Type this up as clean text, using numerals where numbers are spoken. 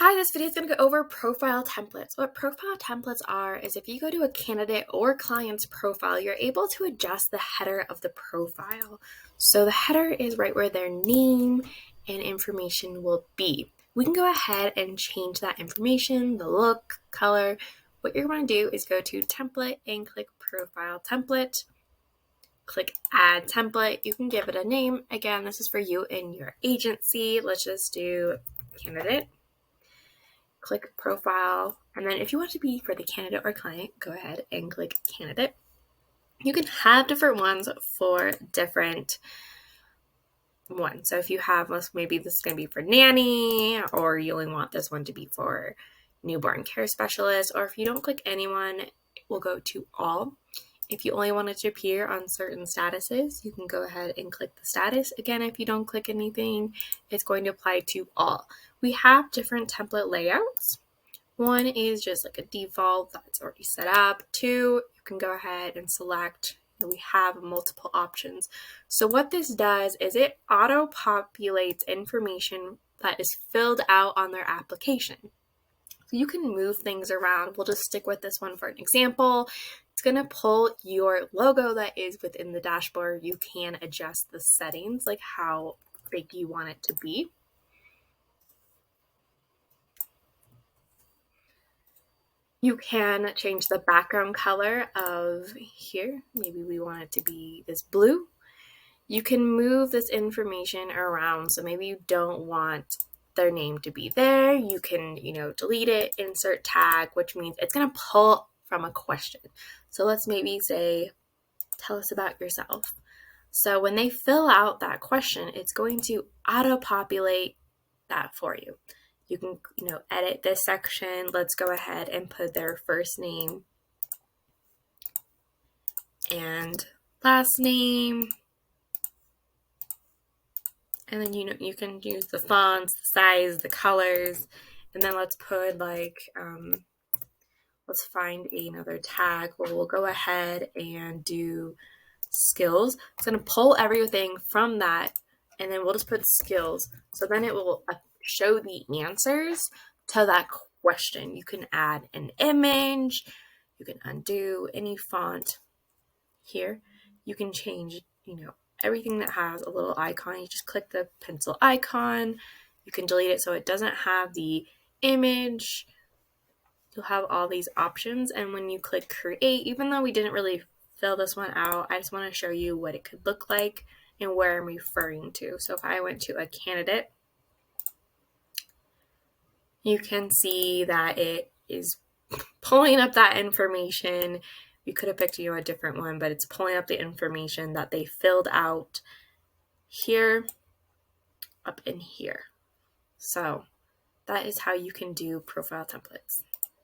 Hi, this video is going to go over profile templates. What profile templates are is if you go to a candidate or client's profile, you're able to adjust the header of the profile. So the header is right where their name and information will be. We can go ahead and change that information, the look, color. What you're going to do is go to template and click profile template. Click add template. You can give it a name. Again, this is for you and your agency. Let's just do candidate. Click profile, and then if you want to be for the candidate or client, go ahead and click candidate. You can have different ones for different ones. So if you have, maybe this is going to be for nanny, or you only want this one to be for newborn care specialist, or if you don't click anyone, it will go to all. If you only want it to appear on certain statuses, you can go ahead and click the status. Again, if you don't click anything, it's going to apply to all. We have different template layouts. One is just like a default that's already set up. Two, you can go ahead and select. We have multiple options. So what this does is it auto-populates information that is filled out on their application. So you can move things around. We'll just stick with this one for an example. It's going to pull your logo that is within the dashboard. You can adjust the settings, like how big you want it to be. You can change the background color of here. Maybe we want it to be this blue. You can move this information around. So maybe you don't want their name to be there. You can, delete it, insert tag, which means it's going to pull from a question. So let's maybe say, tell us about yourself. So when they fill out that question, it's going to auto-populate that for you. You can, edit this section. Let's go ahead and put their first name and last name. And then, you can use the fonts, the size, the colors. And then let's put let's find another tag where we'll go ahead and do skills. It's going to pull everything from that. And then we'll just put skills. So then it will show the answers to that question. You can add an image. You can undo any font here. You can change, everything that has a little icon. You just click the pencil icon. You can delete it so it doesn't have the image. You'll have all these options. And when you click create, even though we didn't really fill this one out, I just want to show you what it could look like and where I'm referring to. So if I went to a candidate, you can see that it is pulling up that information. You could have picked, a different one, but it's pulling up the information that they filled out here, up in here. So that is how you can do profile templates.